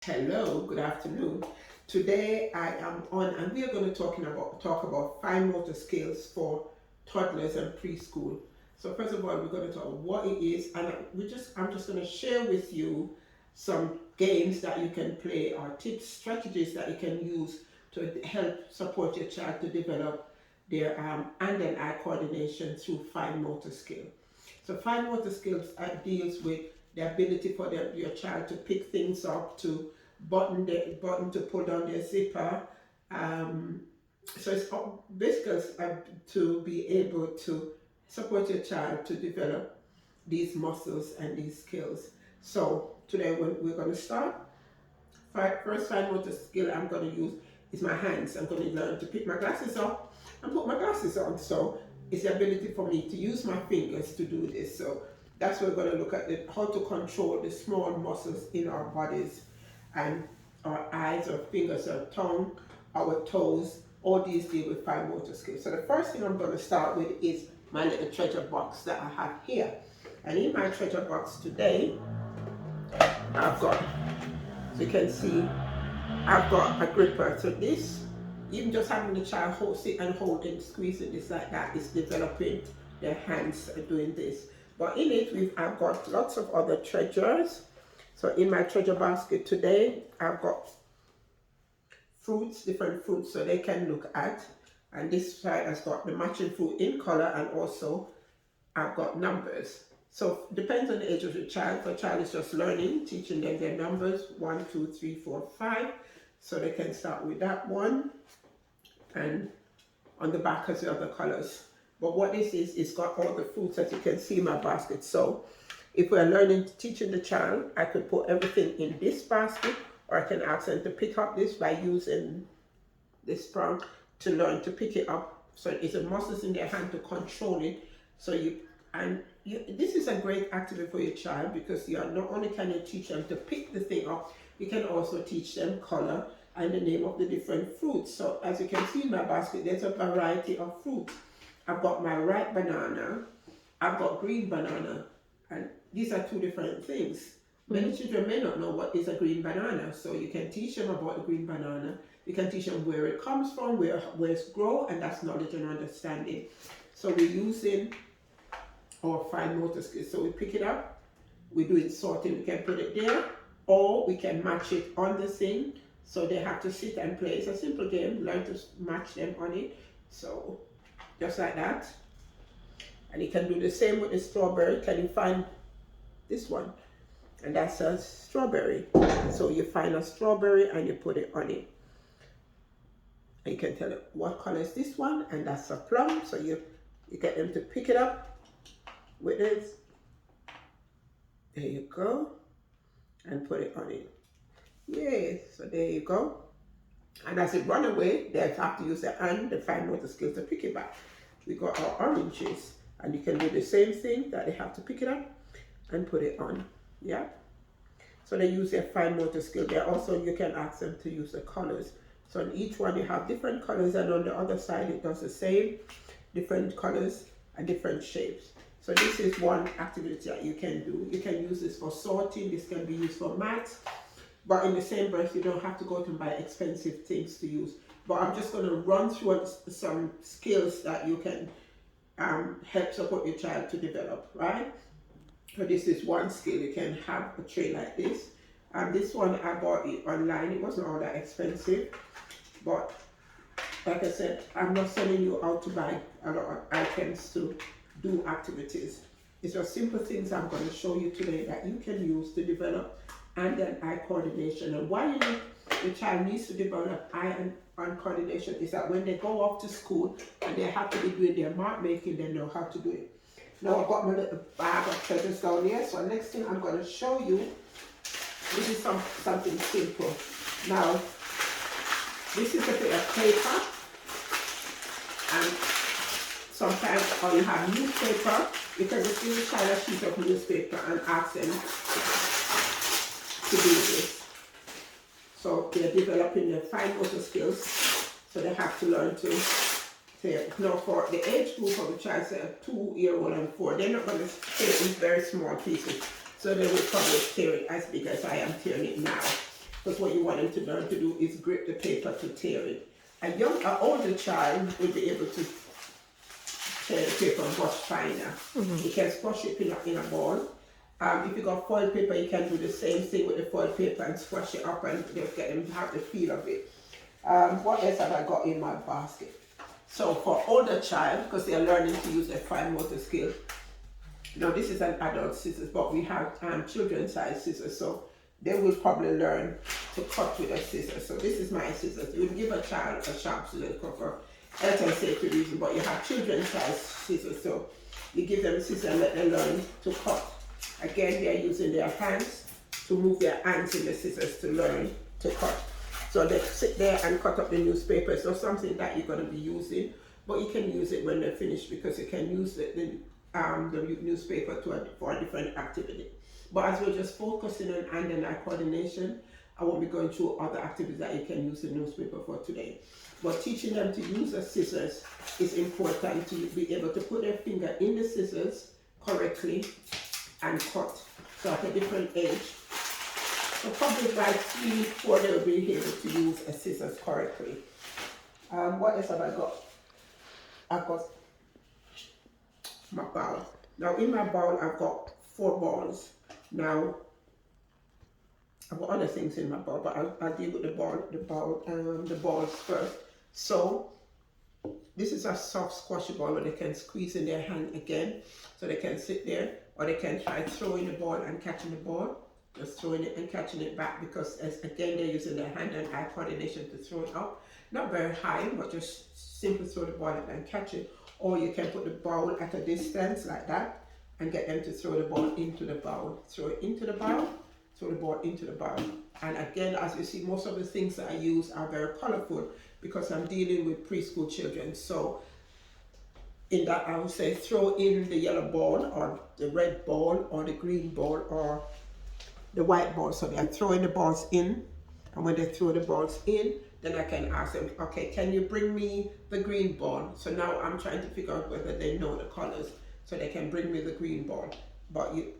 Hello, good afternoon. Today I am on and we are going to talk about fine motor skills for toddlers and preschool. So first of all, we're going to talk what it is, and I'm just going to share with you some games that you can play or tips, strategies that you can use to help support your child to develop their hand and eye coordination through fine motor skill. So fine motor skills deals with the ability for your child to pick things up, to button to pull down their zipper. Um, so it's basically to be able to support your child to develop these muscles and these skills. So today we're going to start. First fine motor skill I'm going to use is my hands. I'm going to learn to pick my glasses up and put my glasses on. So it's the ability for me to use my fingers to do this. So that's what we're going to look at how to control the small muscles in our bodies and our eyes, our fingers, our tongue, our toes. All these deal with fine motor skills. So the first thing I'm going to start with is my little treasure box that I have here. And in my treasure box today, I've got, so you can see, I've got a gripper. So this, even just having the child sit and hold and squeezing this like that is developing their hands doing this. But in it, I've got lots of other treasures. So in my treasure basket today, I've got fruits, different fruits, so they can look at. And this side has got the matching fruit in color, and also I've got numbers. So depends on the age of the child. For a child is just learning, teaching them their numbers, 1, 2, 3, 4, 5. So they can start with that one. And on the back has the other colors. But what this is, it's got all the fruits that you can see in my basket. So if we're learning, teaching the child, I could put everything in this basket, or I can ask them to pick up this by using this sprung to learn to pick it up. So it's a muscles in their hand to control it. So this is a great activity for your child, because you are not only can you teach them to pick the thing up, you can also teach them color and the name of the different fruits. So as you can see in my basket, there's a variety of fruits. I've got my ripe banana, I've got green banana, and these are two different things. Many children may not know what is a green banana, so you can teach them about the green banana. You can teach them where it comes from, where it's grown, and that's knowledge and understanding. So we're using our fine motor skills. So we pick it up, we do it sorting, we can put it there, or we can match it on the thing. So they have to sit and play. It's a simple game, learn to match them on it. So just like that. And you can do the same with the strawberry. Can you find this one? And that's a strawberry. So you find a strawberry and you put it on it. And you can tell it what color is this one, and that's a plum. So you get them to pick it up with this. There you go. And put it on it. Yay, so there you go. And as it run away, they have to use their hand, the fine motor skills to pick it back. We got our oranges, and you can do the same thing, that they have to pick it up and put it on. Yeah. So they use their fine motor skill. There also, you can ask them to use the colors. So on each one you have different colors, and on the other side it does the same, different colors and different shapes. So this is one activity that you can do. You can use this for sorting, this can be used for maths, but in the same breath you don't have to go to buy expensive things to use. But I'm just going to run through some skills that you can help support your child to develop, right? So this is one skill. You can have a tray like this. And this one I bought it online. It wasn't all that expensive, but like I said, I'm not selling you out to buy a lot of items to do activities. It's just simple things I'm going to show you today that you can use to develop hand and eye coordination. And why the child needs to develop eye and coordination is that when they go off to school and they have to be doing their mark making, they know how to do it. Now I've got my little bag of treasures down here. So next thing I'm going to show you, this is something simple. Now, this is a bit of paper, and sometimes when you have newspaper, you can just give the child a sheet of newspaper and ask them to do this. So they're developing their fine motor skills, so they have to learn to say, now for the age group of the child, say a 2-year-old and 4, they're not going to tear it in very small pieces. So they will probably tear it as big as I am tearing it now. because what you want them to learn to do is grip the paper to tear it. An older child will be able to tear the paper much finer. You can squash it in a ball. If you got foil paper, you can do the same thing with the foil paper and squash it up and just get them to have the feel of it. What else have I got in my basket? So for older child, because they are learning to use their fine motor skill. Now this is an adult scissors, but we have children's size scissors, so they will probably learn to cut with a scissors. So this is my scissors. You would give a child a sharp scissors for health and safety reason, but you have children's size scissors, so you give them scissors and let them learn to cut. Again, they are using their hands to move their hands in the scissors to learn to cut. So they sit there and cut up the newspaper. It's not something that you're going to be using, but you can use it when they're finished, because you can use the newspaper for a different activity. But as we're just focusing on hand and eye coordination, I won't be going through other activities that you can use the newspaper for today. But teaching them to use the scissors is important, to be able to put their finger in the scissors correctly and cut. So at a different age, so probably by 3, 4, they will be able to use a scissors correctly. What else have I got? I've got my bowl. Now in my bowl, I've got 4 balls. Now, I've got other things in my bowl, but I'll deal with the balls first. So this is a soft squashy ball where they can squeeze in their hand again, so they can sit there, or they can try throwing the ball and catching the ball, just throwing it and catching it back, because again they're using their hand and eye coordination to throw it up. Not very high, but just simply throw the ball and catch it. Or you can put the ball at a distance like that and get them to throw the ball into the bowl. Throw it into the bowl, throw the ball into the bowl. And again, as you see, most of the things that I use are very colorful because I'm dealing with preschool children. So in that, I would say throw in the yellow ball or the red ball or the green ball or the white ball. So they're throwing the balls in, and when they throw the balls in, then I can ask them, okay, can you bring me the green ball? So now I'm trying to figure out whether they know the colors, so they can bring me the green ball. But you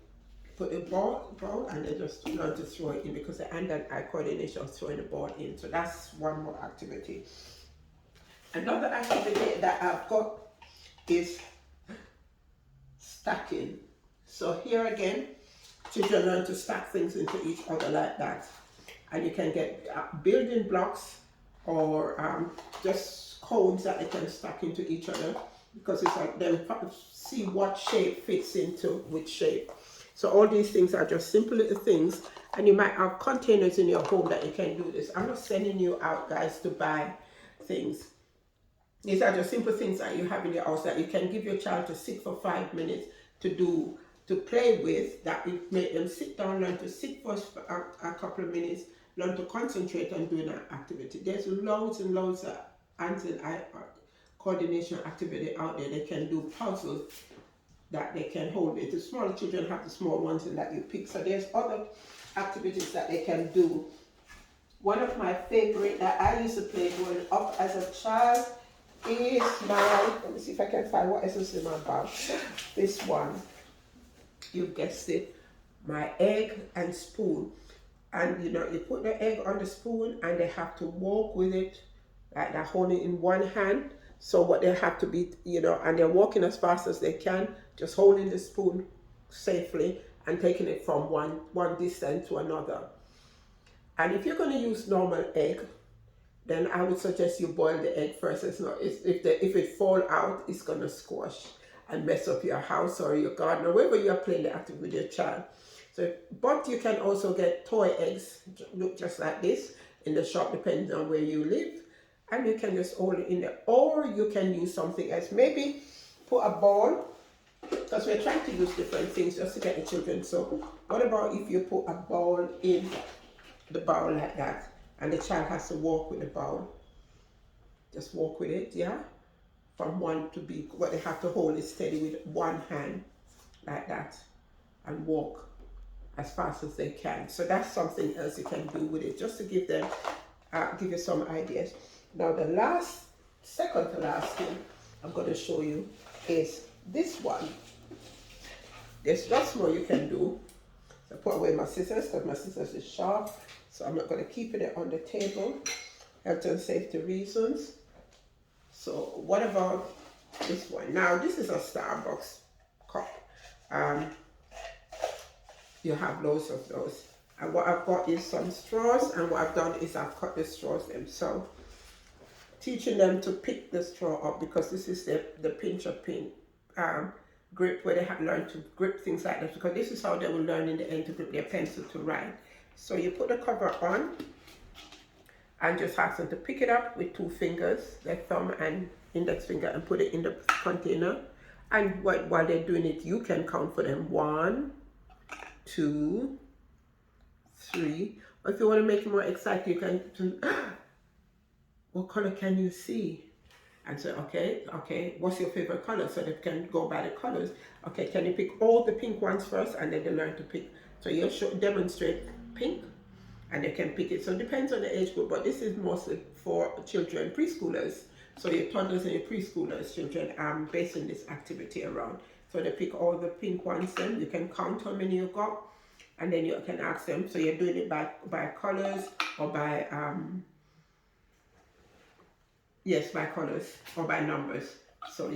put the ball and they just learn to throw it in, because the hand and eye coordination of throwing the ball in. So that's one more activity. Another activity that I've got is stacking. So here again, children learn to stack things into each other like that. And you can get building blocks or just cones that they can stack into each other, because it's like them see what shape fits into which shape. So all these things are just simple little things, and you might have containers in your home that you can do this. I'm not sending you out, guys, to buy things. These are just simple things that you have in your house that you can give your child to sit for 5 minutes to play with, that will make them sit down, learn to sit for a couple of minutes, learn to concentrate on doing an activity. There's loads and loads of hands and eye coordination activity out there. They can do puzzles that they can hold it. The smaller children have the small ones and that you pick. So there's other activities that they can do. One of my favorite that I used to play growing up as a child is let me see if I can find what else is in my bag. This one, you guessed it, my egg and spoon. And you put the egg on the spoon and they have to walk with it like they're holding in one hand. So what they have to be, and they're walking as fast as they can, just holding the spoon safely and taking it from one distance to another. And if you're going to use normal egg, then I would suggest you boil the egg first. If it fall out, it's going to squash and mess up your house or your garden or wherever you're playing the activity with your child. So, but you can also get toy eggs, look just like this, in the shop, depending on where you live. And you can just hold it in there. Or you can use something else. Maybe put a ball, because we're trying to use different things just to get the children. So what about if you put a ball in the bowl like that, and the child has to walk with the bowl? Just walk with it, yeah? From one to B. What they have to hold is steady with one hand, like that, and walk as fast as they can. So that's something else you can do with it, just to give them, give you some ideas. Now the second to last thing I'm going to show you is this one. There's lots more you can do. So I put away my scissors because my scissors is sharp. So I'm not going to keep it on the table, health and safety reasons. So what about this one? Now this is a Starbucks cup. Um, you have loads of those. And what I've got is some straws, and what I've done is I've cut the straws themselves, teaching them to pick the straw up, because this is the pinch of pin grip, where they have learned to grip things like that, because this is how they will learn in the end to grip their pencil to write. So you put the cover on and just ask them to pick it up with 2 fingers, their thumb and index finger, and put it in the container. And while they're doing it, you can count for them. 1, 2, 3. Or if you want to make it more exciting, you can, what color can you see? And say, okay, what's your favorite color? So they can go by the colors. Okay, can you pick all the pink ones first, and then they learn to pick. So you'll demonstrate pink, and they can pick it. So it depends on the age group, but this is mostly for children, preschoolers. So your toddlers and your preschoolers children, I'm basing this activity around. So they pick all the pink ones, then you can count how many you got, and then you can ask them. So you're doing it by colors, or by by colors or by numbers. So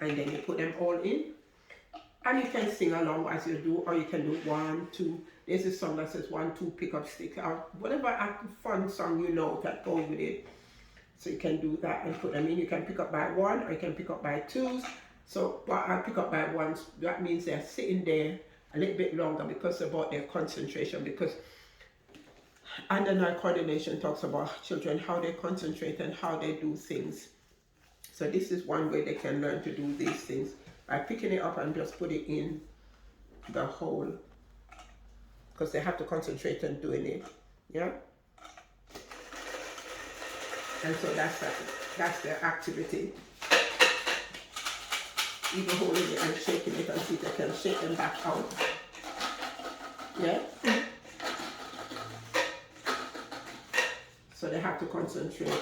and then you put them all in, and you can sing along as you do, or you can do 1, 2. There's a song that says 1, 2, pick up stick, or whatever fun song you know that goes with it. So you can do that and put them in. You can pick up by 1, or you can pick up by 2s. So what I pick up by 1s, that means they're sitting there a little bit longer, because about their concentration, because hand-eye coordination talks about children, how they concentrate and how they do things. So this is one way they can learn to do these things, by picking it up and just put it in the hole, because they have to concentrate on doing it. Yeah. And so that's their activity. Even holding it and shaking it, and see if they can shake them back out. Yeah. So they have to concentrate.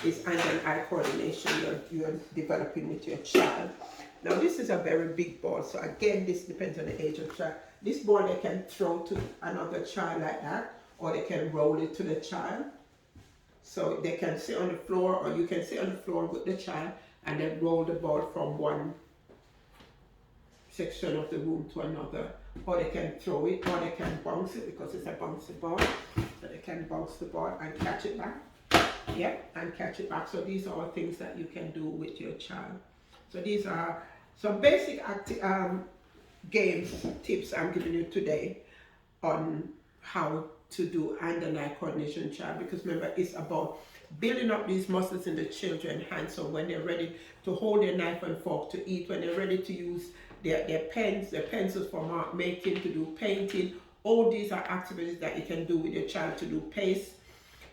It's hand-eye coordination you're developing with your child. Now this is a very big ball, so again, this depends on the age of the child. This ball they can throw to another child like that, or they can roll it to the child. So they can sit on the floor, or you can sit on the floor with the child and then roll the ball from one section of the room to another. Or they can throw it, or they can bounce it, because it's a bouncy ball. So they can bounce the ball and catch it back. Yeah, and catch it back. So these are all things that you can do with your child. So these are some basic games tips I'm giving you today on how to do hand-eye coordination child, because remember, it's about building up these muscles in the children's hands, so when they're ready to hold their knife and fork to eat, when they're ready to use their pens, their pencils for mark making, to do painting, all these are activities that you can do with your child. To do pace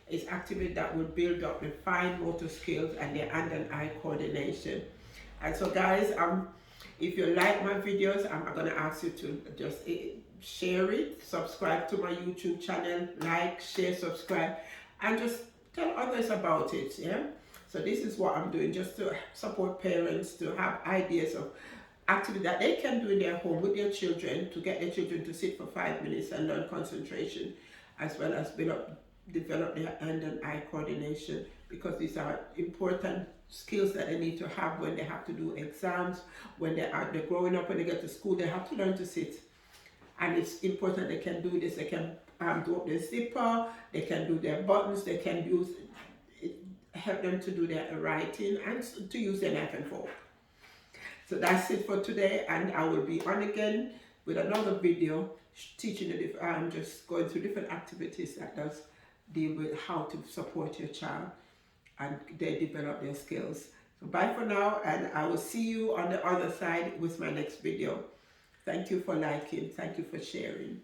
is activity that will build up the fine motor skills and their hand-eye coordination. And so guys, if you like my videos, I'm going to ask you to just share it, subscribe to my YouTube channel, like, share, subscribe, and just tell others about it. Yeah. So this is what I'm doing, just to support parents to have ideas of activity that they can do in their home with their children, to get their children to sit for 5 minutes and learn concentration, as well as develop their hand-eye coordination, because these are important skills that they need to have when they have to do exams, when they're growing up, when they get to school, they have to learn to sit. And it's important they can do this. They can do up their zipper, they can do their buttons, they can help them to do their writing, and to use their knife and fork. So that's it for today, and I will be on again with another video teaching just going through different activities that does deal with how to support your child and they develop their skills. So bye for now, and I will see you on the other side with my next video. Thank you for liking, thank you for sharing.